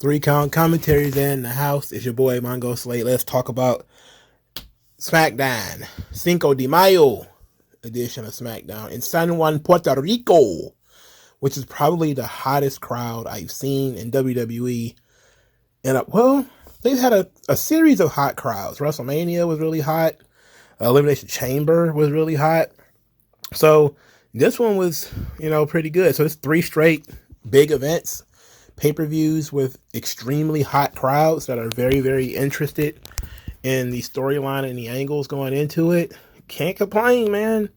Three count commentaries in the house. It's your boy MagMongoSlade. Let's talk about Smackdown. Cinco de Mayo edition of Smackdown in San Juan, Puerto Rico, which is probably the hottest crowd I've seen in WWE. And they've had a series of hot crowds. WrestleMania was really hot. Elimination Chamber was really hot. So this one was, pretty good. So it's 3 straight big events, pay-per-views with extremely hot crowds that are very, very interested in the storyline and the angles going into it. Can't complain, man.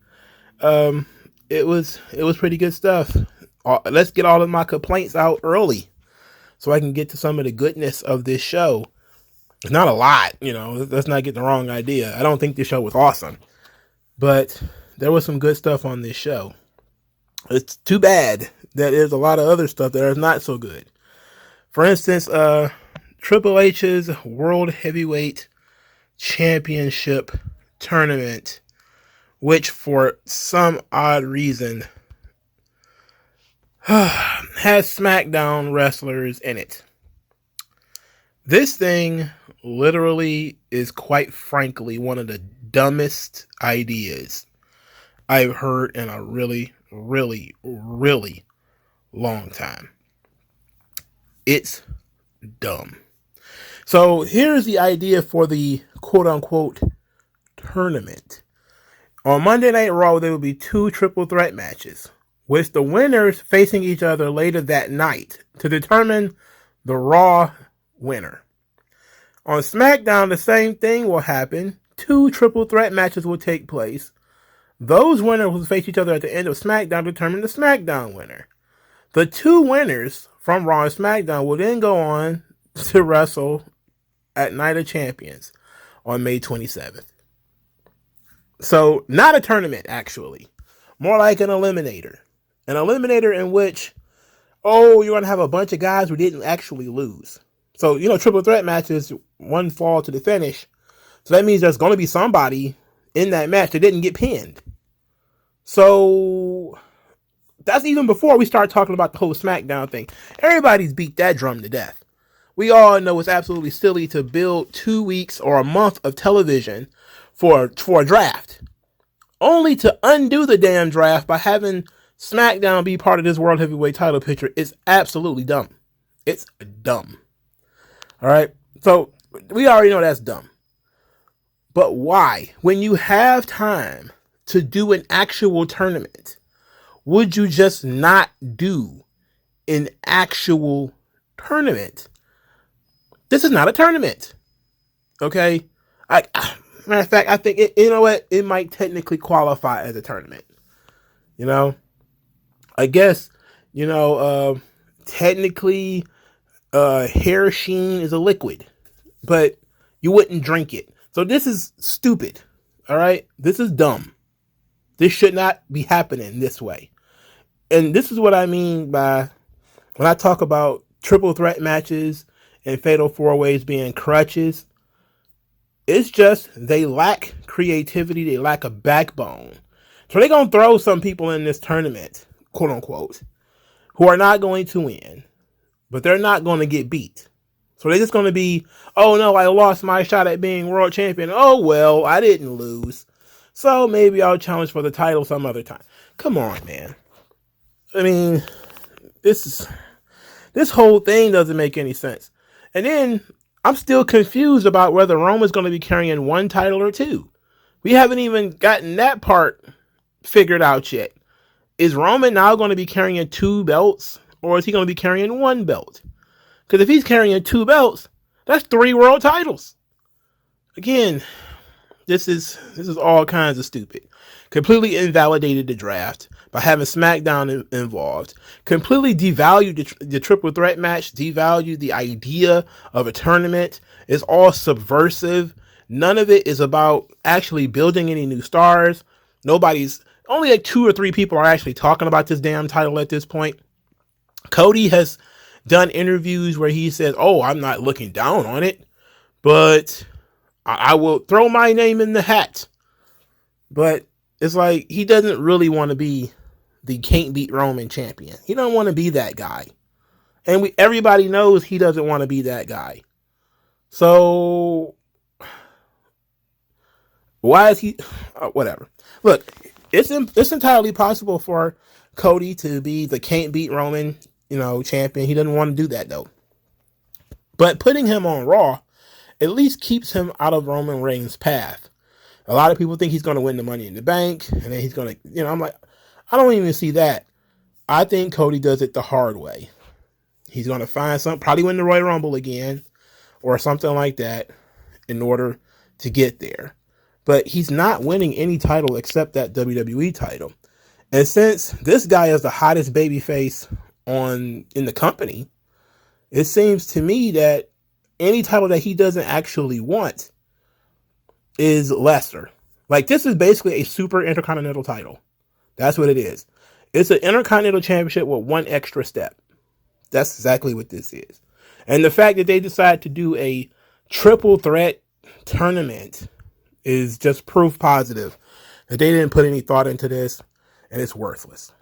It was pretty good stuff. Let's get all of my complaints out early so I can get to some of the goodness of this show. It's not a lot, let's not get the wrong idea. I don't think this show was awesome, but there was some good stuff on this show. It's too bad that there's a lot of other stuff that is not so good. For instance, Triple H's World Heavyweight Championship tournament, which for some odd reason has SmackDown wrestlers in it. This thing literally is, quite frankly, one of the dumbest ideas I've heard in a really, really, really long time. It's dumb. So here's the idea for the quote-unquote tournament. On Monday Night Raw, there will be 2 triple threat matches, with the winners facing each other later that night to determine the Raw winner. On SmackDown, the same thing will happen. 2 triple threat matches will take place. Those winners will face each other at the end of SmackDown to determine the SmackDown winner. The 2 winners from Raw and SmackDown will then go on to wrestle at Night of Champions on May 27th. So, not a tournament, actually. More like an eliminator. An eliminator in which, you're going to have a bunch of guys who didn't actually lose. So, triple threat matches, one fall to the finish. So that means there's going to be somebody in that match that didn't get pinned. So that's even before we start talking about the whole SmackDown thing. Everybody's beat that drum to death. We all know it's absolutely silly to build 2 weeks or a month of television for a draft, only to undo the damn draft by having SmackDown be part of this World Heavyweight title picture. Is absolutely dumb. It's dumb. All right. So we already know that's dumb. But why? When you have time to do an actual tournament, would you just not do an actual tournament? This is not a tournament. Okay? Matter of fact, I think, it might technically qualify as a tournament. I guess, technically, hair sheen is a liquid, but you wouldn't drink it. So this is stupid. All right? This is dumb. This should not be happening this way. And this is what I mean by when I talk about triple threat matches and fatal 4-ways being crutches. It's just they lack creativity. They lack a backbone. So they're going to throw some people in this tournament, quote unquote, who are not going to win, but they're not going to get beat. So they're just going to be, oh no, I lost my shot at being world champion. Oh well, I didn't lose. So maybe I'll challenge for the title some other time. Come on, man. I mean, this whole thing doesn't make any sense. And then I'm still confused about whether Roman's going to be carrying 1 title or 2. We haven't even gotten that part figured out yet. Is Roman now going to be carrying 2 belts, or is he going to be carrying 1 belt? Because if he's carrying 2 belts, that's 3 world titles. Again, this is all kinds of stupid. Completely invalidated the draft by having SmackDown involved. Completely devalued the triple threat match. Devalued the idea of a tournament. It's all subversive. None of it is about actually building any new stars. Only like 2 or 3 people are actually talking about this damn title at this point. Cody has done interviews where he says, I'm not looking down on it, but I will throw my name in the hat. But it's like he doesn't really want to be the can't beat Roman champion. He don't want to be that guy. And everybody knows he doesn't want to be that guy. So why is he? Whatever. Look, it's entirely possible for Cody to be the can't beat Roman, champion. He doesn't want to do that though. But putting him on Raw at least keeps him out of Roman Reigns' path. A lot of people think he's going to win the Money in the Bank, and then he's going to, I'm like, I don't even see that. I think Cody does it the hard way. He's going to find probably win the Royal Rumble again, or something like that, in order to get there. But he's not winning any title except that WWE title. And since this guy is the hottest babyface in the company, it seems to me that any title that he doesn't actually want is lesser. Like, this is basically a super intercontinental title. That's what it is. It's an intercontinental championship with one extra step. That's exactly what this is. And the fact that they decided to do a triple threat tournament is just proof positive that they didn't put any thought into this, and it's worthless.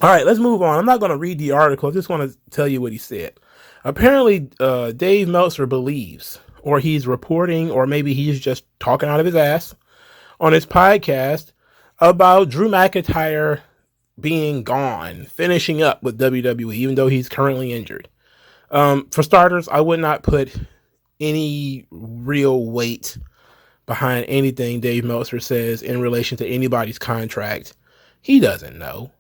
All right, let's move on. I'm not going to read the article. I just want to tell you what he said. Apparently, Dave Meltzer believes, or he's reporting, or maybe he's just talking out of his ass on his podcast about Drew McIntyre being gone, finishing up with WWE, even though he's currently injured. For starters, I would not put any real weight behind anything Dave Meltzer says in relation to anybody's contract. He doesn't know.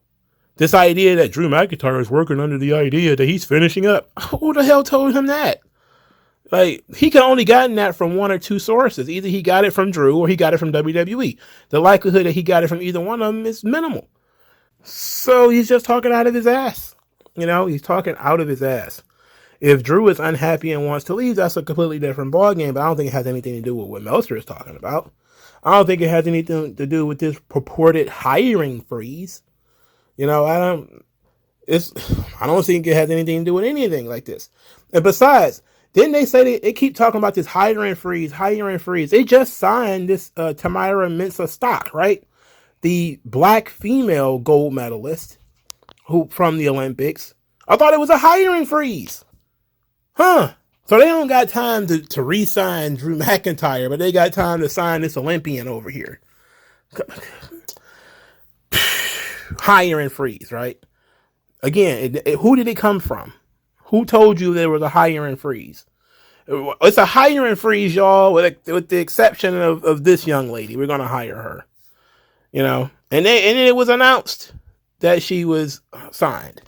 This idea that Drew McIntyre is working under the idea that he's finishing up. Who the hell told him that? Like, he could only gotten that from one or two sources. Either he got it from Drew or he got it from WWE. The likelihood that he got it from either one of them is minimal. So he's just talking out of his ass. He's talking out of his ass. If Drew is unhappy and wants to leave, that's a completely different ballgame, but I don't think it has anything to do with what Meltzer is talking about. I don't think it has anything to do with this purported hiring freeze. I don't think it has anything to do with anything like this. And besides, didn't they say they keep talking about this hiring freeze? They just signed this Tamyra Mensah Stock, right? The black female gold medalist from the Olympics. I thought it was a hiring freeze. Huh. So they don't got time to re-sign Drew McIntyre, but they got time to sign this Olympian over here. Hiring freeze, right? Again, who did it come from? Who told you there was a hiring freeze? It's a hiring freeze, y'all, with the exception of this young lady. We're going to hire her. And then it was announced that she was signed.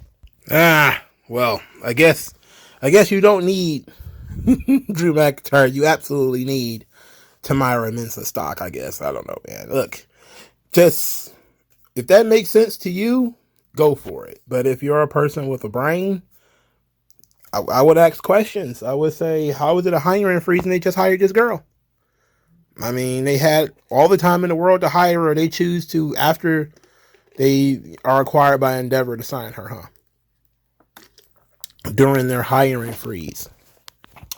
Well, I guess you don't need Drew McIntyre. You absolutely need Tamyra Mensah Stock, I guess. I don't know, man. Look, just if that makes sense to you, go for it. But if you're a person with a brain, I would ask questions. I would say, how is it a hiring freeze and they just hired this girl? I mean, they had all the time in the world to hire her. They choose to, after they are acquired by Endeavor, to sign her, huh? During their hiring freeze.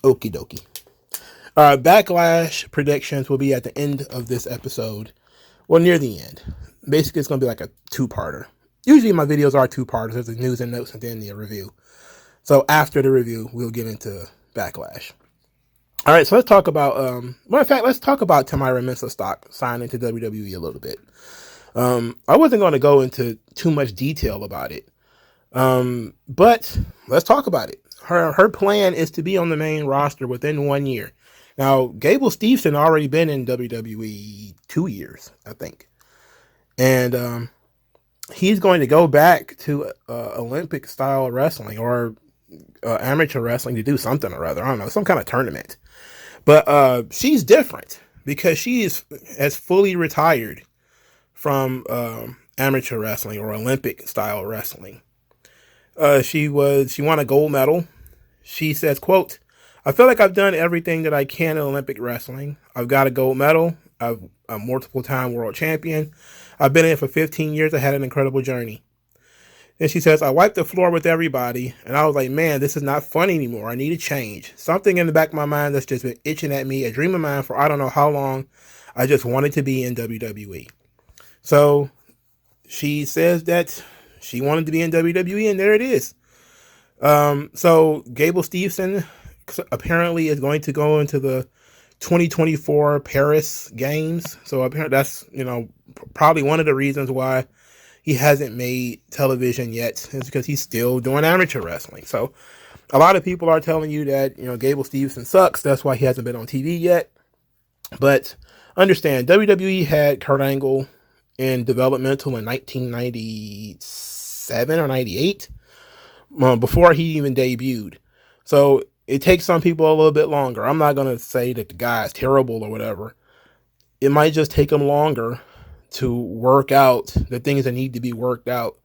Okie dokie. Backlash predictions will be at the end of this episode. Well, near the end. Basically, it's going to be like a two-parter. Usually my videos are two-parters. There's the news and notes and then the review. So after the review, we'll get into Backlash. All right, so let's talk about, let's talk about Tamyra Mensah Stock signing to WWE a little bit. I wasn't going to go into too much detail about it, but let's talk about it. Her plan is to be on the main roster within 1 year. Now, Gable Steveson already been in WWE 2 years, I think. And he's going to go back to Olympic style wrestling or amateur wrestling to do something or other. I don't know, some kind of tournament. But she's different because she has fully retired from amateur wrestling or Olympic style wrestling. She won a gold medal. She says, quote, "I feel like I've done everything that I can in Olympic wrestling. I've got a gold medal. I'm a multiple time world champion. I've been in it for 15 years. I had an incredible journey." Then she says, "I wiped the floor with everybody, and I was like, man, this is not fun anymore. I need a change. Something in the back of my mind that's just been itching at me, a dream of mine for I don't know how long. I just wanted to be in WWE." So she says that she wanted to be in WWE, and there it is. So Gable Steveson apparently is going to go into the 2024 Paris Games. So apparently that's, probably one of the reasons why he hasn't made television yet is because he's still doing amateur wrestling. So a lot of people are telling you that, Gable Steveson sucks. That's why he hasn't been on TV yet. But understand, WWE had Kurt Angle in developmental in 1997 or 98, before he even debuted. So it takes some people a little bit longer. I'm not going to say that the guy is terrible or whatever. It might just take him longer to work out the things that need to be worked out.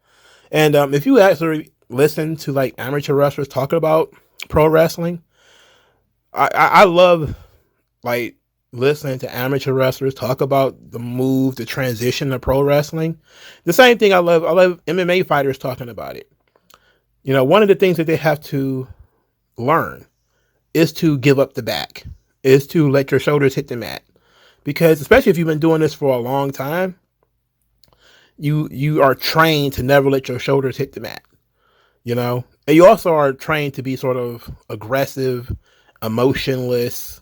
And if you actually listen to like amateur wrestlers talking about pro wrestling, I love like listening to amateur wrestlers talk about the move, the transition to pro wrestling. The same thing I love MMA fighters talking about it. One of the things that they have to learn is to give up the back, is to let your shoulders hit the mat. Because especially if you've been doing this for a long time, you are trained to never let your shoulders hit the mat, and you also are trained to be sort of aggressive, emotionless,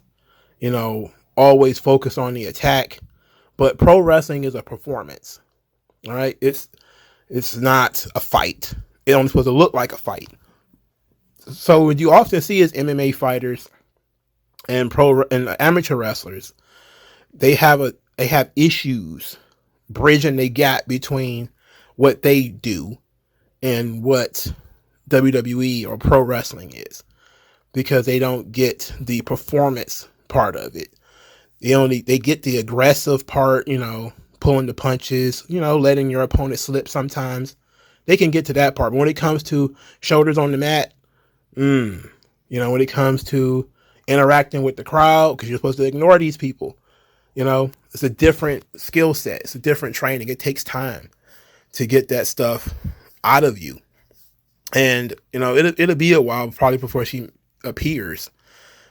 always focused on the attack. But pro wrestling is a performance. All right. It's not a fight. It's only supposed to look like a fight. So what you often see is MMA fighters and amateur wrestlers, they have issues bridging the gap between what they do and what WWE or pro wrestling is, because they don't get the performance part of it. They get the aggressive part, pulling the punches, letting your opponent slip sometimes. They can get to that part. But when it comes to shoulders on the mat, when it comes to interacting with the crowd, because you're supposed to ignore these people, it's a different skill set. It's a different training. It takes time to get that stuff out of you. And, it'll be a while probably before she appears.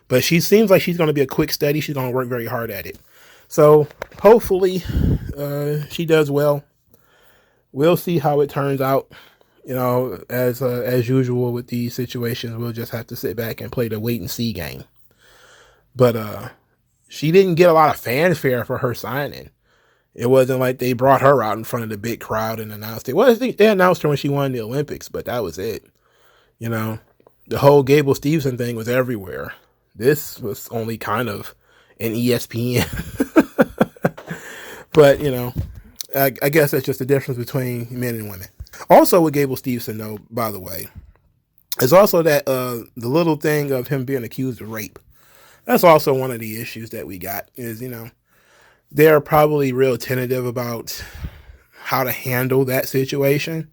But she seems like she's going to be a quick study. She's going to work very hard at it. So hopefully she does well. We'll see how it turns out. As usual with these situations, we'll just have to sit back and play the wait and see game. But she didn't get a lot of fanfare for her signing. It wasn't like they brought her out in front of the big crowd and announced it. Well, I think they announced her when she won the Olympics, but that was it. The whole Gable Steveson thing was everywhere. This was only kind of an ESPN. But, I guess that's just the difference between men and women. Also with Gable Steveson, though, by the way, is also that the little thing of him being accused of rape. That's also one of the issues that we got is, they're probably real tentative about how to handle that situation,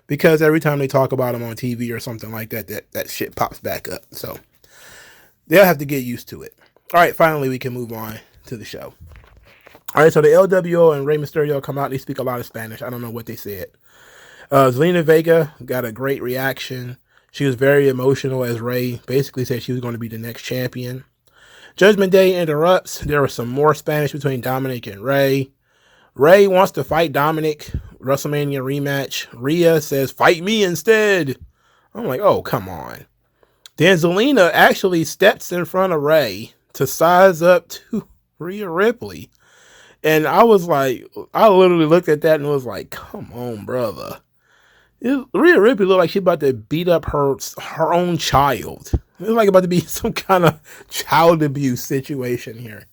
because every time they talk about him on TV or something like that, that shit pops back up. So they'll have to get used to it. All right, finally, we can move on to the show. All right, so the LWO and Rey Mysterio come out. They speak a lot of Spanish. I don't know what they said. Zelina Vega got a great reaction. She was very emotional as Rey basically said she was going to be the next champion. Judgment Day interrupts. There was some more Spanish between Dominic and Rey. Rey wants to fight Dominic. WrestleMania rematch. Rhea says, "Fight me instead." I'm like, oh, come on. Then Zelina actually steps in front of Rey to size up to Rhea Ripley. And I was like, I literally looked at that and was like, come on, brother. Rhea Ripley looked like she's about to beat up her own child. It was like about to be some kind of child abuse situation here.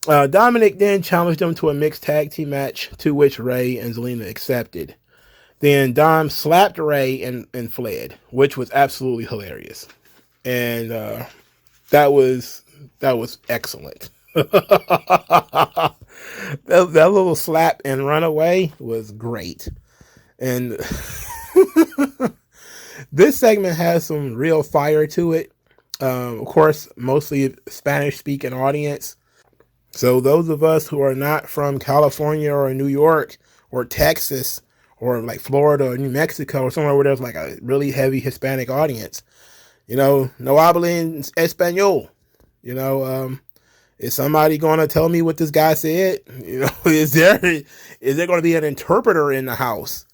Dominic then challenged them to a mixed tag team match, to which Rey and Zelina accepted. Then Dom slapped Rey and fled, which was absolutely hilarious. And that was excellent. that little slap and run away was great. And this segment has some real fire to it. Of course, mostly Spanish speaking audience. So those of us who are not from California or New York or Texas or like Florida or New Mexico or somewhere where there's like a really heavy Hispanic audience, no hablen español. Is somebody going to tell me what this guy said? Is there going to be an interpreter in the house?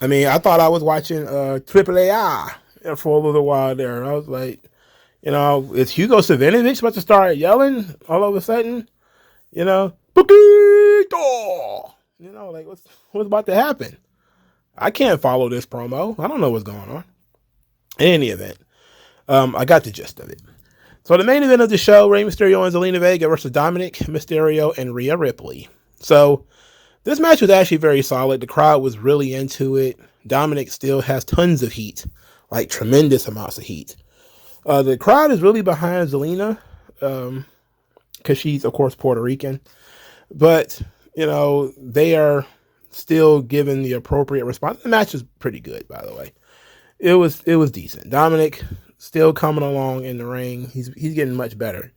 I mean, I thought I was watching AAA for a little while there. I was like, is Hugo Savinovich about to start yelling all of a sudden? Poquito! Like what's about to happen? I can't follow this promo. I don't know what's going on. In any event, I got the gist of it. So the main event of the show, Rey Mysterio and Zelina Vega versus Dominic Mysterio and Rhea Ripley. So this match was actually very solid. The crowd was really into it. Dominic still has tons of heat, like tremendous amounts of heat. The crowd is really behind Zelina, because she's, of course, Puerto Rican. But, they are still giving the appropriate response. The match is pretty good, by the way. It was decent. Dominic still coming along in the ring. He's getting much better.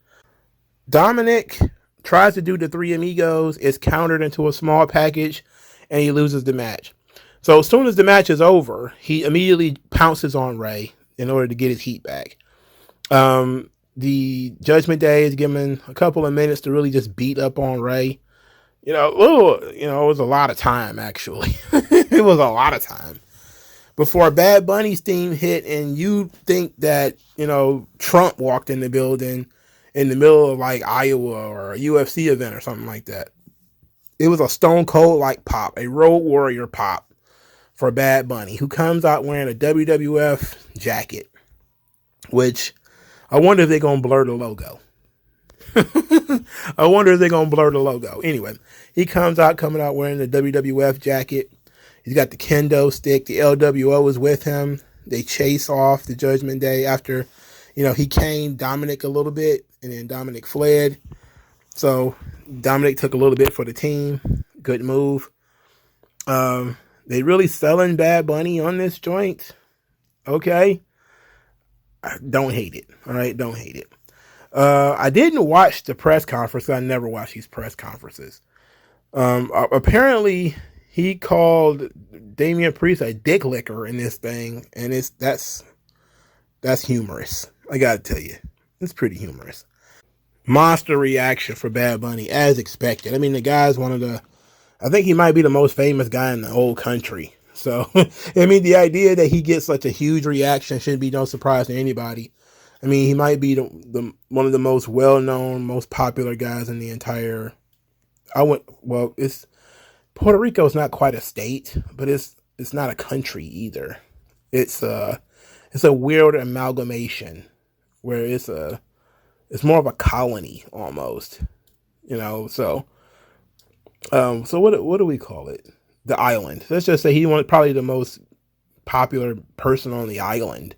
Dominic tries to do the Three Amigos, is countered into a small package, and he loses the match. So as soon as the match is over, he immediately pounces on Rey in order to get his heat back. The Judgment Day is given a couple of minutes to really just beat up on Rey. It was a lot of time, actually. It was a lot of time. Before Bad Bunny's theme hit, and you think that, Trump walked in the building in the middle of like Iowa or a UFC event or something like that. It was a Stone Cold like pop, a Road Warrior pop for Bad Bunny, who comes out wearing a WWF jacket, which I wonder if they're going to blur the logo. I wonder if they're going to blur the logo. Anyway, he coming out wearing the WWF jacket. He's got the kendo stick. The LWO is with him. They chase off the Judgment Day after, he caned Dominic a little bit, and then Dominic fled. So Dominic took a little bit for the team. Good move. They really selling Bad Bunny on this joint. Okay. Don't hate it. All right. Don't hate it. I didn't watch the press conference. I never watch these press conferences. Apparently he called Damian Priest a dick licker in this thing. And that's humorous. I gotta tell you, it's pretty humorous. Monster reaction for Bad Bunny as expected. I mean, the guy's I think he might be the most famous guy in the whole country. So, I mean, the idea that he gets such a huge reaction shouldn't be no surprise to anybody. I mean, he might be one of the most well-known, most popular guys in the entire. It's Puerto Rico is not quite a state, but it's not a country either. It's a weird amalgamation where it's more of a colony almost, So what do we call it? The island. Let's just say he was probably the most popular person on the island.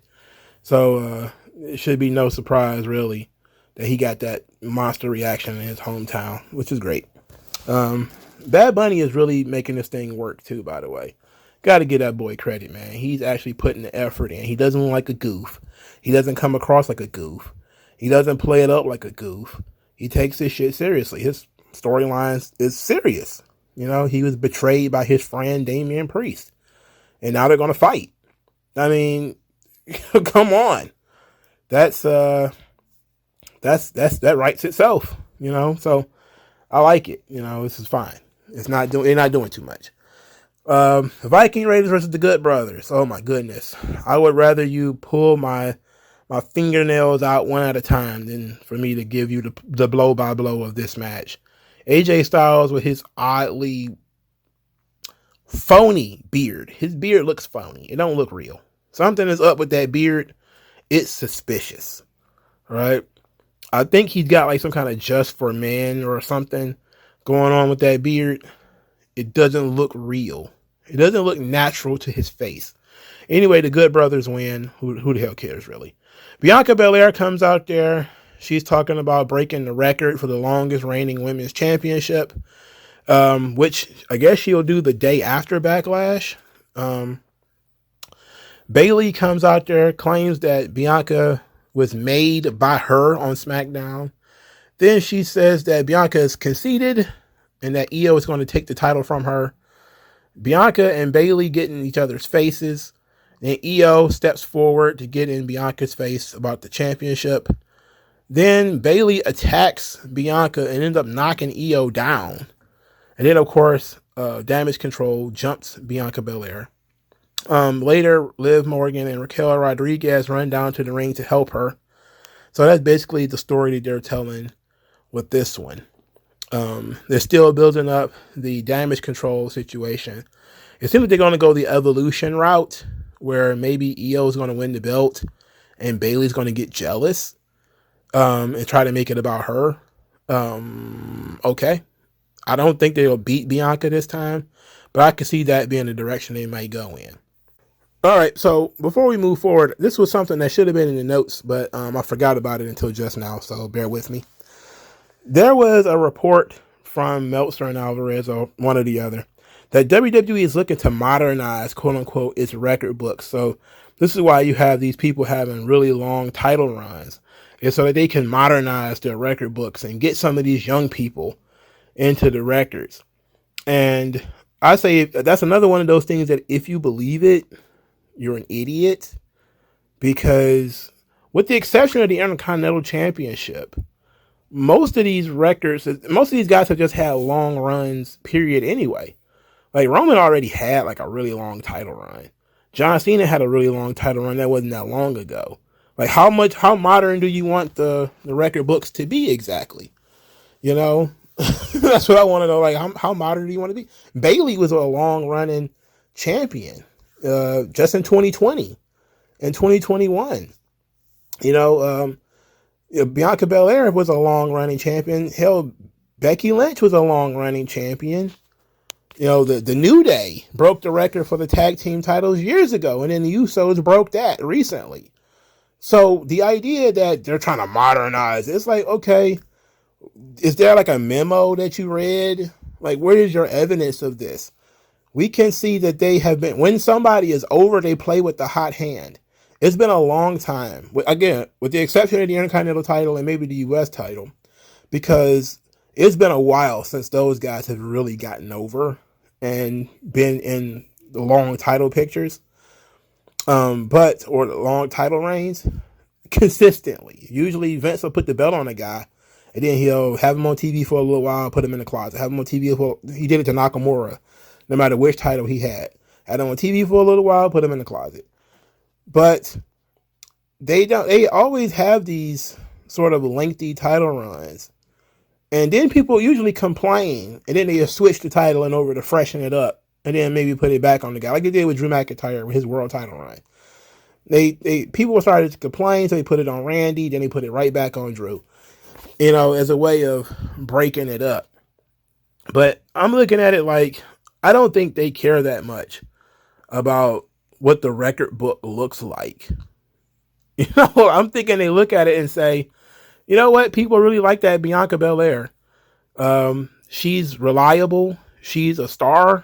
So it should be no surprise, really, that he got that monster reaction in his hometown, which is great. Bad Bunny is really making this thing work, too, by the way. Got to give that boy credit, man. He's actually putting the effort in. He doesn't look like a goof. He doesn't come across like a goof. He doesn't play it up like a goof. He takes this shit seriously. His storyline is serious. He was betrayed by his friend Damian Priest. And now they're going to fight. I mean, come on. That writes itself, So I like it. This is fine. They're not doing too much. Viking Raiders versus the Good Brothers. Oh my goodness. I would rather you pull my fingernails out one at a time than for me to give you the blow by blow of this match. AJ Styles with his oddly phony beard. His beard looks phony. It don't look real. Something is up with that beard. It's suspicious. Right? I think he's got like some kind of just for men or something going on with that beard. It doesn't look real. It doesn't look natural to his face. Anyway, the Good Brothers win. Who the hell cares, really? Bianca Belair comes out there. She's talking about breaking the record for the longest reigning women's championship, which I guess she'll do the day after Backlash. Bayley comes out there, claims that Bianca was made by her on SmackDown. Then she says that Bianca is conceited and that Io is going to take the title from her. Bianca and Bayley get in each other's faces. Then Io steps forward to get in Bianca's face about the championship. Then Bayley attacks Bianca and ends up knocking Io down. And then, of course, Damage Control jumps Bianca Belair. Later, Liv Morgan and Raquel Rodriguez run down to the ring to help her. So that's basically the story that they're telling with this one. They're still building up the damage control situation. It seems like they're going to go the evolution route, where maybe Io is going to win the belt and Bayley's going to get jealous and try to make it about her. Okay. I don't think they'll beat Bianca this time, but I can see that being the direction they might go in. All right, so before we move forward, this was something that should have been in the notes, but I forgot about it until just now, so bear with me. There was a report from Meltzer and Alvarez, or one or the other, that WWE is looking to modernize, quote-unquote, its record books. So this is why you have these people having really long title runs, is so that they can modernize their record books and get some of these young people into the records. And I say that's another one of those things that if you believe it, you're an idiot, because with the exception of the Intercontinental Championship, most of these guys have just had long runs, period, anyway. Like, Roman already had like a really long title run. John Cena had a really long title run that wasn't that long ago. Like, how modern do you want the record books to be exactly? You know, that's what I want to know. Like, how modern do you want to be? Bayley was a long running champion, just in 2020 and 2021. Bianca Belair was a long running champion. Hell, Becky Lynch was a long running champion. The New Day broke the record for the tag team titles years ago, and then the Usos broke that recently. So the idea that they're trying to modernize, it's like, okay, is there like a memo that you read? Like, where is your evidence of this? We can see that they have been, when somebody is over, they play with the hot hand. It's been a long time, again, with the exception of the Intercontinental title and maybe the U.S. title, because it's been a while since those guys have really gotten over and been in the long title pictures, or the long title reigns consistently. Usually Vince will put the belt on a guy, and then he'll have him on TV for a little while, put him in the closet, have him on TV he did it to Nakamura, no matter which title he had him on TV for a little while, put him in the closet. But they always have these sort of lengthy title runs. And then people usually complain, and then they switch the title and over to freshen it up, and then maybe put it back on the guy, like they did with Drew McIntyre with his world title run. People started to complain, so they put it on Randy, then they put it right back on Drew, as a way of breaking it up. But I'm looking at it like, I don't think they care that much about what the record book looks like. I'm thinking they look at it and say, you know what? People really like that Bianca Belair. She's reliable. She's a star.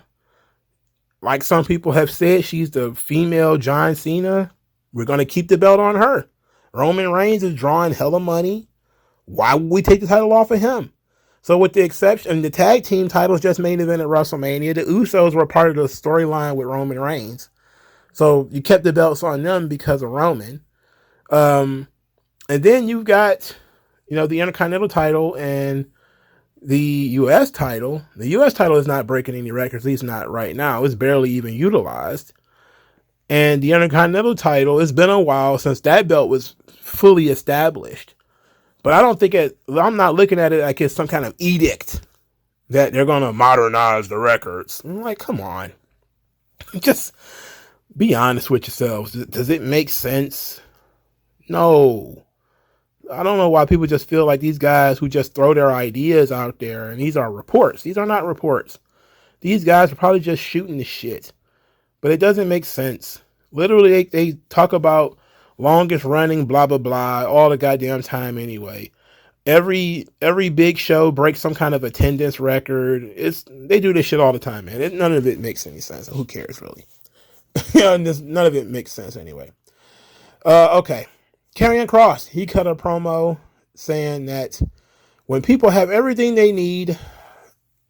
Like some people have said, she's the female John Cena. We're going to keep the belt on her. Roman Reigns is drawing hella money. Why would we take the title off of him? So with the exception, the tag team titles just main event at WrestleMania. The Usos were part of the storyline with Roman Reigns. So you kept the belts on them because of Roman. And then you've got, the Intercontinental title and the U.S. title. The U.S. title is not breaking any records, at least not right now. It's barely even utilized. And the Intercontinental title, it's been a while since that belt was fully established. But I don't think I'm not looking at it like it's some kind of edict that they're going to modernize the records. I'm like, come on. Just be honest with yourselves. Does it make sense? No. I don't know why people just feel like these guys who just throw their ideas out there, and these are reports. These are not reports. These guys are probably just shooting the shit. But it doesn't make sense. Literally, they talk about longest running, blah, blah, blah, all the goddamn time anyway. Every big show breaks some kind of attendance record. They do this shit all the time, man. None of it makes any sense. Who cares, really? None of it makes sense anyway. Okay. Karrion Kross, he cut a promo saying that when people have everything they need,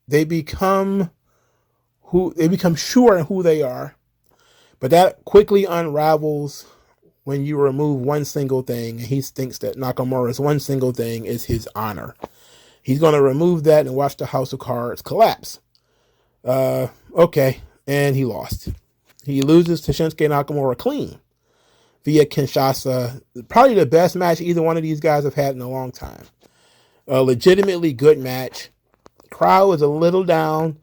they become sure in who they are. But that quickly unravels when you remove one single thing, and he thinks that Nakamura's one single thing is his honor. He's going to remove that and watch the House of Cards collapse. Okay, and he lost. He loses to Shinsuke Nakamura clean via Kinshasa. Probably the best match either one of these guys have had in a long time. A legitimately good match. Crowd was a little down.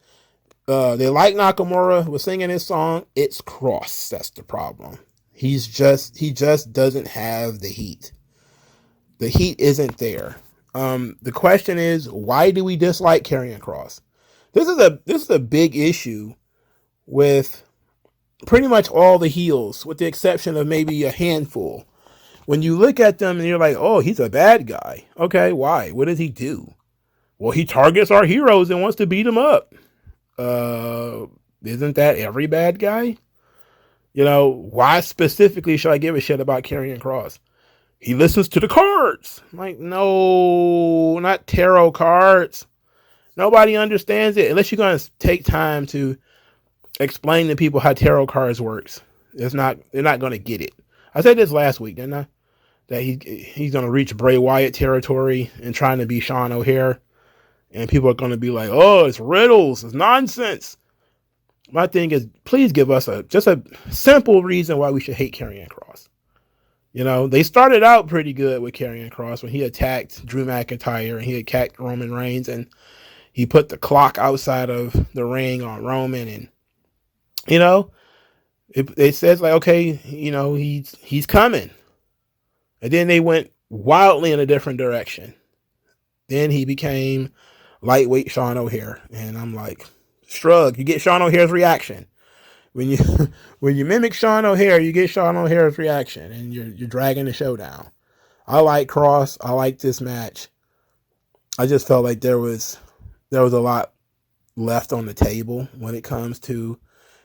They like Nakamura, was singing his song. It's Cross. That's the problem. He just doesn't have the heat. The heat isn't there. The question is, why do we dislike Karrion Kross? This is a big issue with pretty much all the heels, with the exception of maybe a handful. When you look at them and you're like, oh, he's a bad guy. Okay, why? What does he do? Well, he targets our heroes and wants to beat them up. Isn't that every bad guy? Why specifically should I give a shit about Karrion Kross? He listens to the cards. I'm like, no, not tarot cards. Nobody understands it unless you're going to take time to explain to people how tarot cards works. They're not going to get it. I said this last week, didn't I? That he's going to reach Bray Wyatt territory and trying to be Sean O'Hare. And people are going to be like, oh, it's riddles. It's nonsense. My thing is, please give us just a simple reason why we should hate Karrion Kross. They started out pretty good with Karrion Kross when he attacked Drew McIntyre and he attacked Roman Reigns and he put the clock outside of the ring on Roman, and it says like, okay, he's coming. And then they went wildly in a different direction. Then he became lightweight Sean O'Hare, and I'm like, shrug. You get Sean O'Hare's reaction. When you mimic Sean O'Hare, you get Sean O'Hare's reaction, and you're dragging the show down. I like Cross. I like this match. I just felt like there was a lot left on the table when it comes to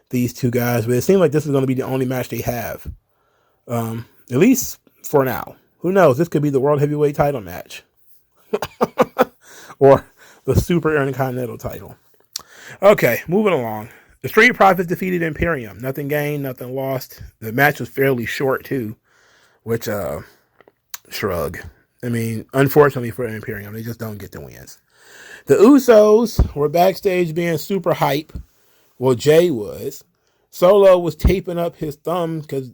these two guys, but it seemed like this is going to be the only match they have, at least for now. Who knows? This could be the World Heavyweight title match, or the Super Intercontinental title. Okay, moving along. The Street Profits defeated Imperium. Nothing gained, nothing lost. The match was fairly short too, which shrug. I mean, unfortunately for Imperium, they just don't get the wins. The Usos were backstage being super hype. Well, Jay was. Solo was taping up his thumb because,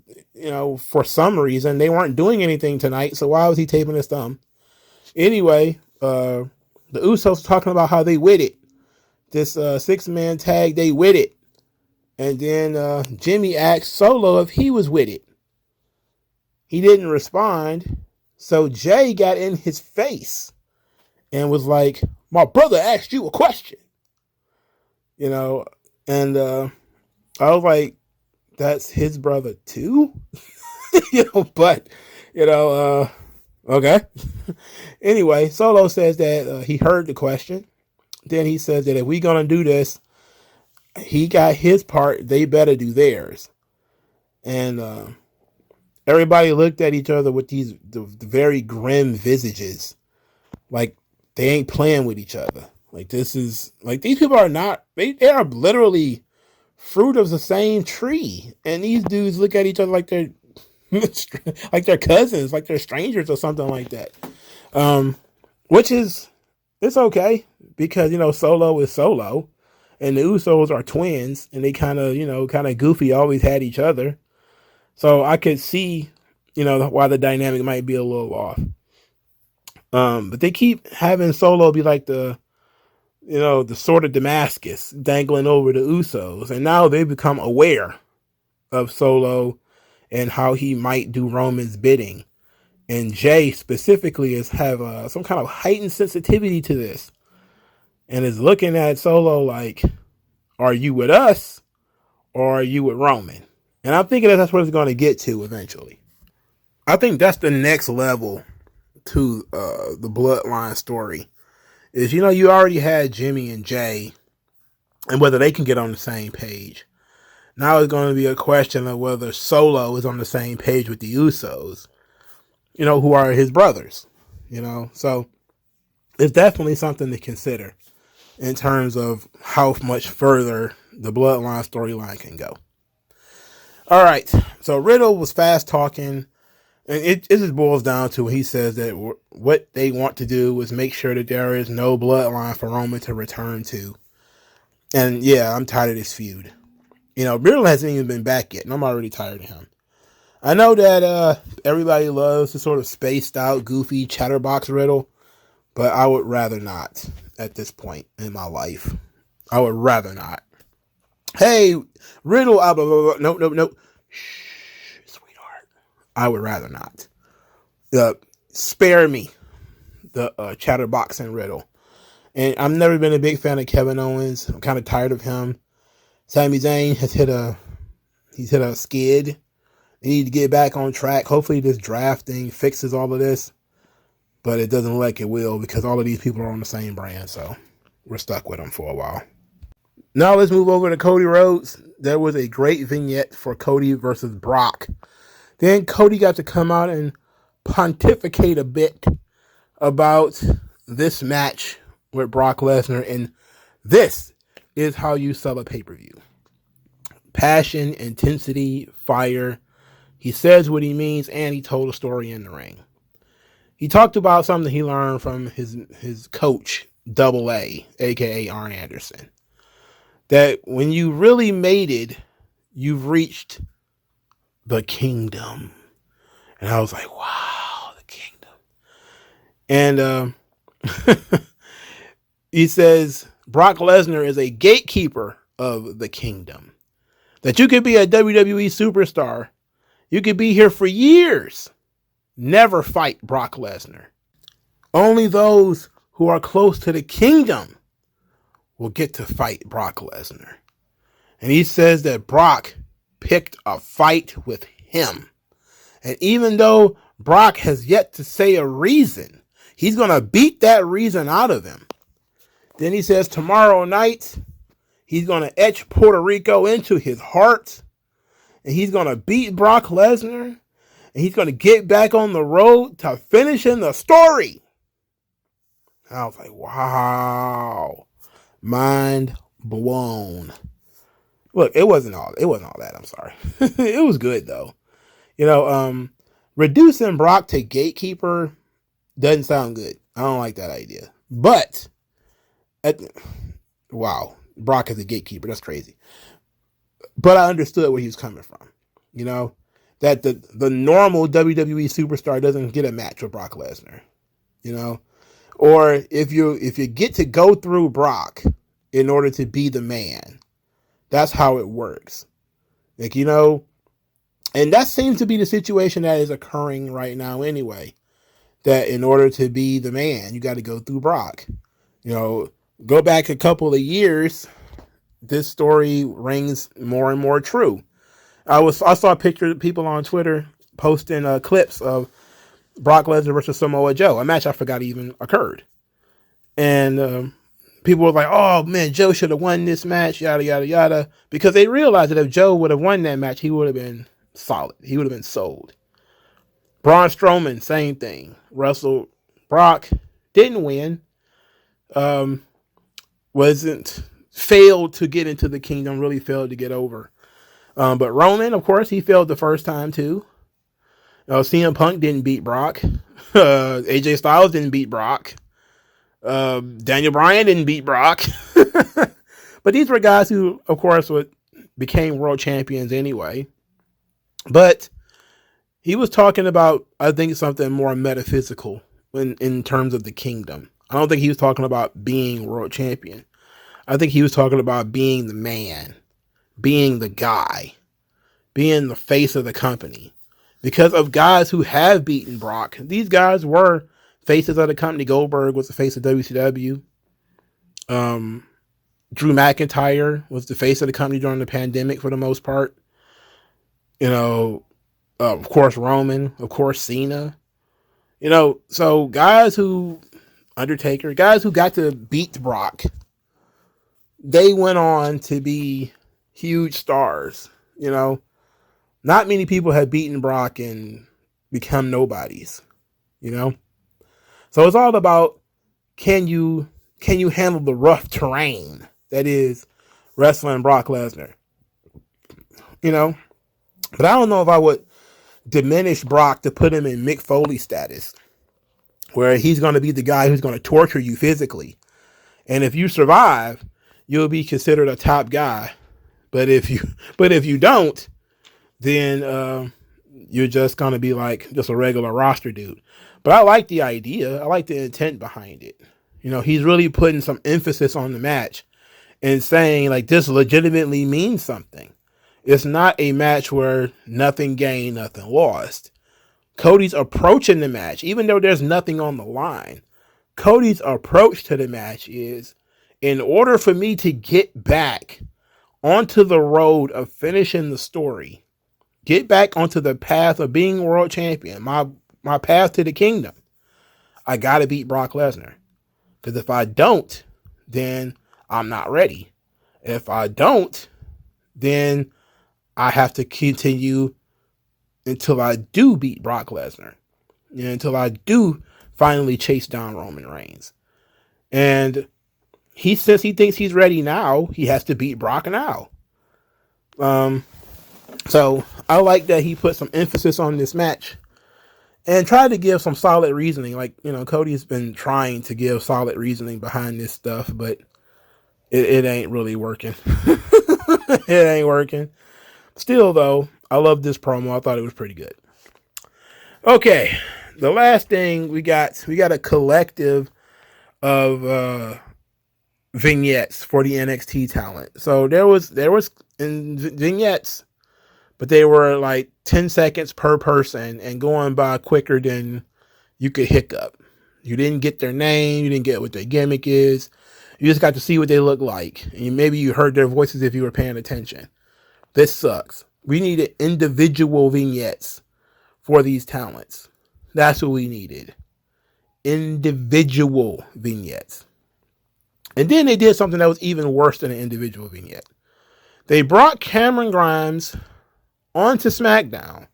for some reason, they weren't doing anything tonight. So why was he taping his thumb? Anyway, the Usos talking about how they with it. This 6-man tag, they with it. And then Jimmy asked Solo if he was with it. He didn't respond. So Jay got in his face and was like, my brother asked you a question. And I was like, that's his brother too? But, okay. Anyway, Solo says that he heard the question. Then he says that if we're going to do this, he got his part, they better do theirs. And everybody looked at each other with the very grim visages. Like, they ain't playing with each other. Like, this is, like, these people are not, they are literally fruit of the same tree. And these dudes look at each other like they're, like they're cousins, like they're strangers or something like that. Which is, it's okay. Because, Solo is Solo. And the Usos are twins. And they kind of goofy, always had each other. So I could see, why the dynamic might be a little off. But they keep having Solo be like the sword of Damascus dangling over the Usos. And now they become aware of Solo and how he might do Roman's bidding. And Jay specifically have some kind of heightened sensitivity to this. And is looking at Solo like, are you with us or are you with Roman? And I'm thinking that's what it's going to get to eventually. I think that's the next level to the Bloodline story. Is, you already had Jimmy and Jay and whether they can get on the same page. Now it's going to be a question of whether Solo is on the same page with the Usos, who are his brothers, So it's definitely something to consider in terms of how much further the Bloodline storyline can go. All right. So Riddle was fast talking. And it just boils down to he says that what they want to do is make sure that there is no bloodline for Roman to return to. And yeah, I'm tired of this feud. Riddle hasn't even been back yet, and I'm already tired of him. I know that everybody loves the sort of spaced out, goofy chatterbox Riddle, but I would rather not at this point in my life. I would rather not. Hey, Riddle, blah, blah, blah. No. Shh, sweetheart. I would rather not. Spare me the chatterbox and Riddle. And I've never been a big fan of Kevin Owens. I'm kind of tired of him. Sami Zayn has hit a skid. They need to get back on track. Hopefully this draft thing fixes all of this. But it doesn't look like it will, because all of these people are on the same brand. So we're stuck with them for a while. Now let's move over to Cody Rhodes. There was a great vignette for Cody versus Brock. Then Cody got to come out and pontificate a bit about this match with Brock Lesnar. And this is how you sell a pay-per-view. Passion, intensity, fire. He says what he means, and he told a story in the ring. He talked about something he learned from his coach, Double A, a.k.a. Arn Anderson. That when you really made it, you've reached the kingdom. And I was like, wow, the kingdom. And he says Brock Lesnar is a gatekeeper of the kingdom. That you could be a WWE superstar. You could be here for years. Never fight Brock Lesnar. Only those who are close to the kingdom will get to fight Brock Lesnar. And he says that Brock picked a fight with him. And even though Brock has yet to say a reason, he's going to beat that reason out of him. Then he says tomorrow night, he's going to etch Puerto Rico into his heart. And he's going to beat Brock Lesnar. And he's going to get back on the road to finishing the story. And I was like, wow. Mind blown. Look, it wasn't all that. I'm sorry. It was good though. Reducing Brock to gatekeeper doesn't sound good. I don't like that idea. But wow, Brock is a gatekeeper. That's crazy. But I understood where he was coming from. That the normal WWE superstar doesn't get a match with Brock Lesnar. Or if you get to go through Brock in order to be the man, that's how it works. And that seems to be the situation that is occurring right now anyway. That in order to be the man, you got to go through Brock. Go back a couple of years, this story rings more and more true. I saw pictures of people on Twitter posting clips of Brock Lesnar versus Samoa Joe, a match I forgot even occurred. And people were like, oh man, Joe should have won this match, yada, yada, yada. Because they realized that if Joe would have won that match, he would have been solid. He would have been sold. Braun Strowman, same thing. Wrestled Brock, didn't win. Failed to get into the kingdom, really failed to get over. But Roman, of course, he failed the first time too. CM Punk didn't beat Brock. AJ Styles didn't beat Brock. Daniel Bryan didn't beat Brock. But these were guys who, of course, became world champions anyway. But he was talking about, I think, something more metaphysical in terms of the kingdom. I don't think he was talking about being world champion. I think he was talking about being the man, being the guy, being the face of the company. Because of guys who have beaten Brock, these guys were faces of the company. Goldberg was the face of WCW. Drew McIntyre was the face of the company during the pandemic for the most part. Of course, Roman, of course, Cena. So guys Undertaker, guys who got to beat Brock, they went on to be huge stars. Not many people have beaten Brock and become nobodies. So it's all about, can you handle the rough terrain that is wrestling Brock Lesnar? But I don't know if I would diminish Brock to put him in Mick Foley status, where he's going to be the guy who's going to torture you physically. And if you survive, you'll be considered a top guy But if you don't, then you're just gonna be like just a regular roster dude. But I like the idea. I like the intent behind it. He's really putting some emphasis on the match and saying like this legitimately means something. It's not a match where nothing gained, nothing lost. Cody's approaching the match, even though there's nothing on the line. Cody's approach to the match is, in order for me to get back onto the road of finishing the story, get back onto the path of being world champion, my path to the kingdom, I got to beat Brock Lesnar. Because if I don't, then I'm not ready. If I don't, then I have to continue until I do beat Brock Lesnar. Until I do finally chase down Roman Reigns. And since he thinks he's ready now, he has to beat Brock now. So I like that he put some emphasis on this match and tried to give some solid reasoning. Like, Cody's been trying to give solid reasoning behind this stuff, but it ain't really working. It ain't working. Still, though, I love this promo. I thought it was pretty good. Okay, the last thing we got a collective of vignettes for the NXT talent. So there was vignettes, but they were like 10 seconds per person and going by quicker than you could hiccup. You didn't get their name. You didn't get what their gimmick is. You just got to see what they look like. And maybe you heard their voices if you were paying attention. This sucks. We needed individual vignettes for these talents. That's what we needed. Individual vignettes. And then they did something that was even worse than an individual vignette. They brought Cameron Grimes onto SmackDown.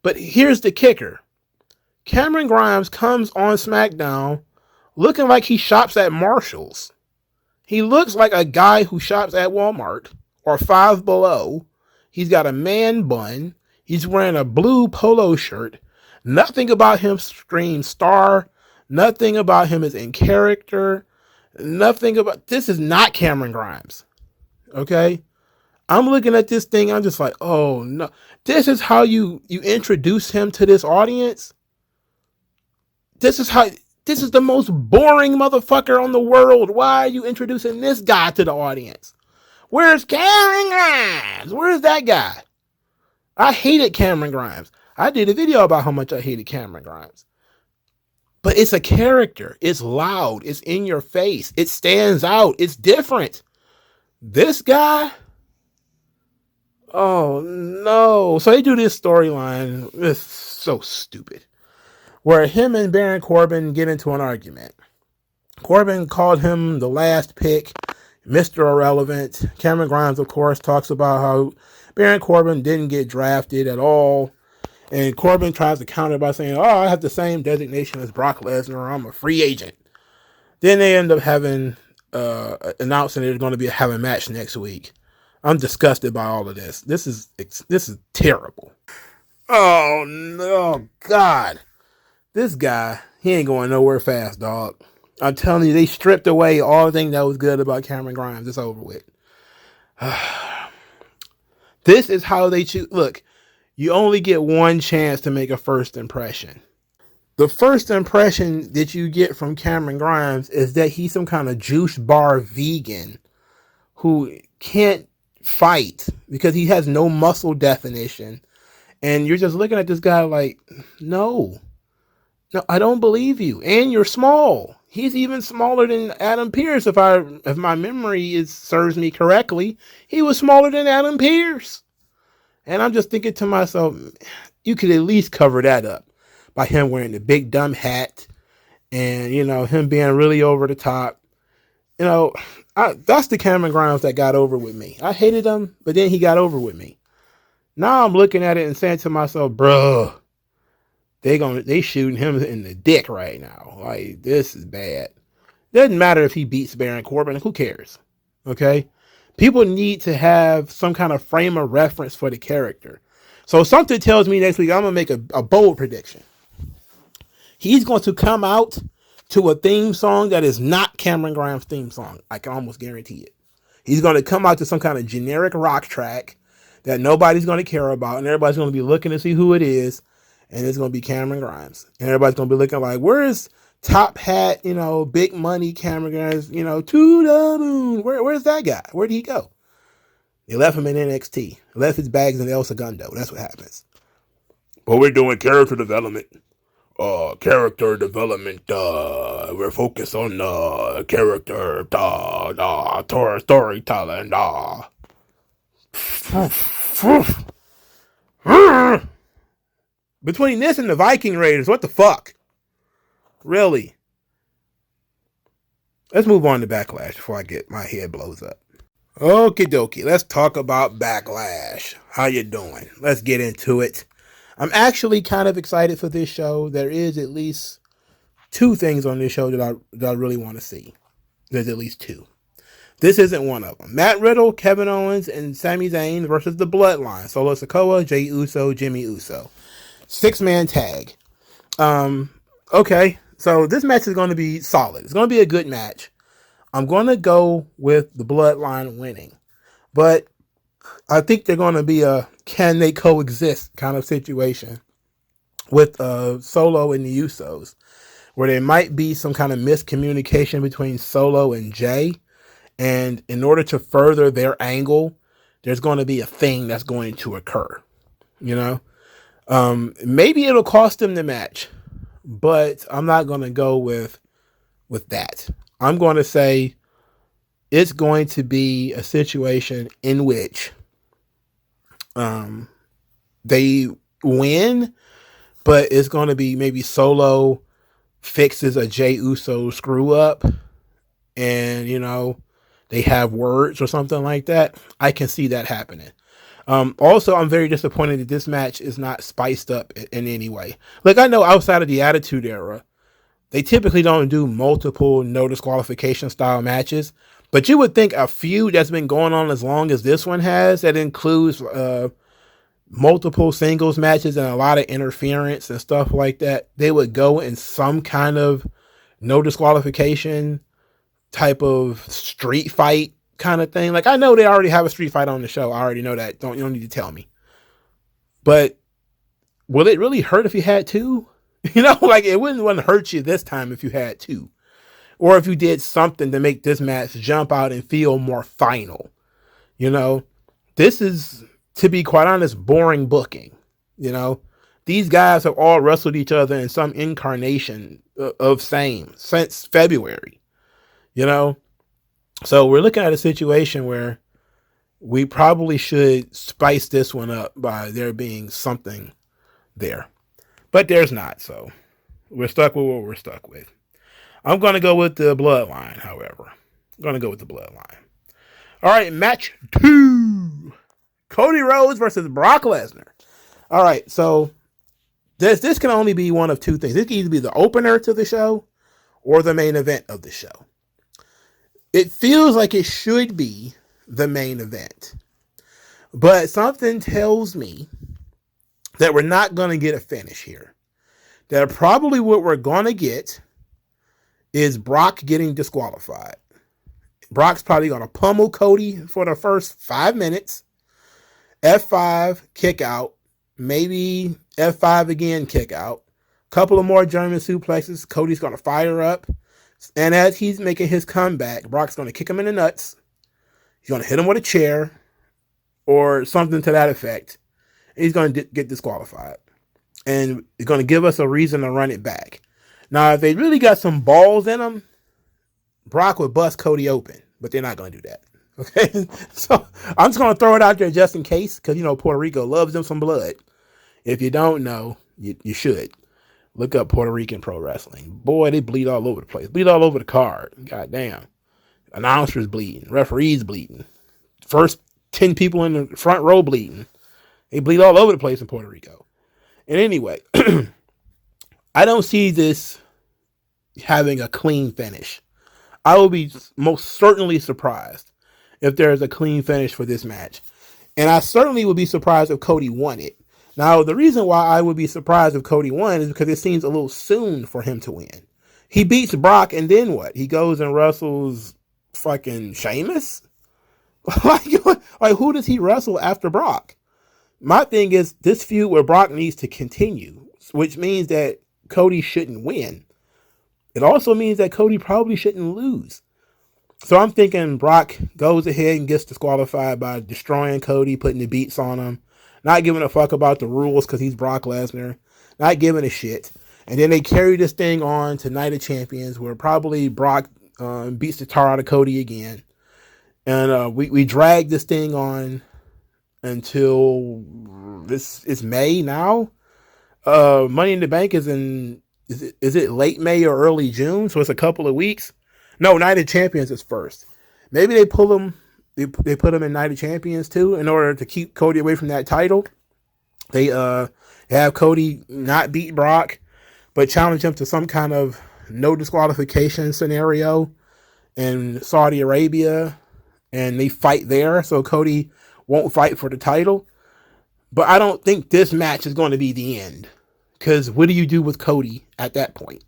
But here's the kicker. Cameron Grimes comes on SmackDown looking like he shops at Marshall's. He looks like a guy who shops at Walmart or Five Below. He's got a man bun. He's wearing a blue polo shirt. Nothing about him screams star. Nothing about him is in character. This is not Cameron Grimes. Okay? I'm looking at this thing. I'm just like, oh no. This is how you introduce him to this audience? This is the most boring motherfucker on the world. Why are you introducing this guy to the audience? Where's Cameron Grimes? Where's that guy? I hated Cameron Grimes. I did a video about how much I hated Cameron Grimes. But it's a character. It's loud. It's in your face. It stands out. It's different. This guy? Oh, no. So they do this storyline. It's so stupid. Where him and Baron Corbin get into an argument. Corbin called him the last pick, Mr. Irrelevant. Cameron Grimes, of course, talks about how Baron Corbin didn't get drafted at all. And Corbin tries to counter by saying, oh, I have the same designation as Brock Lesnar. I'm a free agent. Then they end up having, announcing they're going to have a match next week. I'm disgusted by all of this. This is terrible. Oh, no, God. This guy, he ain't going nowhere fast, dog. I'm telling you, they stripped away all the thing that was good about Cameron Grimes. It's over with. This is how they choose. Look, you only get one chance to make a first impression. The first impression that you get from Cameron Grimes is that he's some kind of juice bar vegan who can't fight because he has no muscle definition. And you're just looking at this guy like, no, I don't believe you. And you're small. He's even smaller than Adam Pearce. If my memory serves me correctly, he was smaller than Adam Pearce. And I'm just thinking to myself, you could at least cover that up by him wearing the big dumb hat and, him being really over the top. That's the Cameron Grimes that got over with me. I hated him, but then he got over with me. Now I'm looking at it and saying to myself, bro, they shooting him in the dick right now. Like, this is bad. Doesn't matter if he beats Baron Corbin. Who cares? Okay? People need to have some kind of frame of reference for the character. So something tells me next week I'm going to make a bold prediction. He's going to come out to a theme song that is not Cameron Grimes' theme song. I can almost guarantee it. He's going to come out to some kind of generic rock track that nobody's going to care about, and everybody's going to be looking to see who it is, and it's going to be Cameron Grimes. And everybody's going to be looking like, where's top hat, big money Cameron Grimes, to the moon? Where's that guy? Where'd he go? They left him in NXT. Left his bags in El Segundo. That's what happens. But we're doing character development. We're focused on character, storytelling. Between this and the Viking Raiders, what the fuck? Really? Let's move on to Backlash before I get my head blows up. Okie dokie, let's talk about Backlash. How you doing? Let's get into it. I'm actually kind of excited for this show. There is at least 2 things on this show that I really want to see. There's at least 2. This isn't one of them. Matt Riddle, Kevin Owens, and Sami Zayn versus the Bloodline. Solo Sikoa, Jey Uso, Jimmy Uso. 6-man tag. Okay, so this match is going to be solid. It's going to be a good match. I'm going to go with the Bloodline winning. But I think they're going to be a can they coexist kind of situation with Solo and the Usos, where there might be some kind of miscommunication between Solo and Jay. And in order to further their angle, there's going to be a thing that's going to occur. Maybe it'll cost them the match, but I'm not going to go with that. I'm going to say it's going to be a situation in which they win, but it's going to be maybe Solo fixes a Jey Uso screw up and, they have words or something like that. I can see that happening. Also, I'm very disappointed that this match is not spiced up in any way. Like, I know outside of the Attitude Era, they typically don't do multiple no disqualification style matches, but you would think a feud that's been going on as long as this one has, that includes multiple singles matches and a lot of interference and stuff like that, they would go in some kind of no disqualification type of street fight kind of thing. Like, I know they already have a street fight on the show. I already know that. You don't need to tell me. But will it really hurt if you had 2? Like, it wouldn't hurt you this time if you had 2. Or if you did something to make this match jump out and feel more final. This is, to be quite honest, boring booking. These guys have all wrestled each other in some incarnation of same since February. So we're looking at a situation where we probably should spice this one up by there being something there. But there's not, so we're stuck with what we're stuck with. I'm going to go with the Bloodline, however. I'm going to go with the Bloodline. All right, match 2. Cody Rhodes versus Brock Lesnar. All right, so this can only be one of 2 things. This can either be the opener to the show or the main event of the show. It feels like it should be the main event. But something tells me that we're not going to get a finish here. That probably what we're going to get is Brock getting disqualified. Brock's probably going to pummel Cody for the first 5 minutes. F5, kick out. Maybe F5 again, kick out. Couple of more German suplexes. Cody's going to fire up. And as he's making his comeback, Brock's going to kick him in the nuts. He's going to hit him with a chair or something to that effect. And he's going to get disqualified. And he's going to give us a reason to run it back. Now, if they really got some balls in them, Brock would bust Cody open. But they're not going to do that. Okay? So I'm just going to throw it out there just in case. Because, Puerto Rico loves them some blood. If you don't know, you should. Look up Puerto Rican pro wrestling. Boy, they bleed all over the place. Bleed all over the card. God damn. Announcers bleeding. Referees bleeding. First 10 people in the front row bleeding. They bleed all over the place in Puerto Rico. And anyway, I don't see this having a clean finish. I will be most certainly surprised if there's a clean finish for this match. And I certainly would be surprised if Cody won it. Now, the reason why I would be surprised if Cody won is because it seems a little soon for him to win. He beats Brock, and then what? He goes and wrestles fucking Sheamus? like, who does he wrestle after Brock? My thing is, this feud with Brock needs to continue, which means that Cody shouldn't win. It also means that Cody probably shouldn't lose. So I'm thinking Brock goes ahead and gets disqualified by destroying Cody, putting the beats on him, not giving a fuck about the rules because he's Brock Lesnar, not giving a shit. And then they carry this thing on to Night of Champions, where probably Brock beats the tar out of Cody again. And we drag this thing on until this is May now. Money in the Bank is is it late May or early June? So it's a couple of weeks. No, Night of Champions is first. Maybe they pull him. They put him in Night of Champions too in order to keep Cody away from that title. They have Cody not beat Brock, but challenge him to some kind of no disqualification scenario in Saudi Arabia, and they fight there. So Cody won't fight for the title. But I don't think this match is going to be the end, because what do you do with Cody at that point?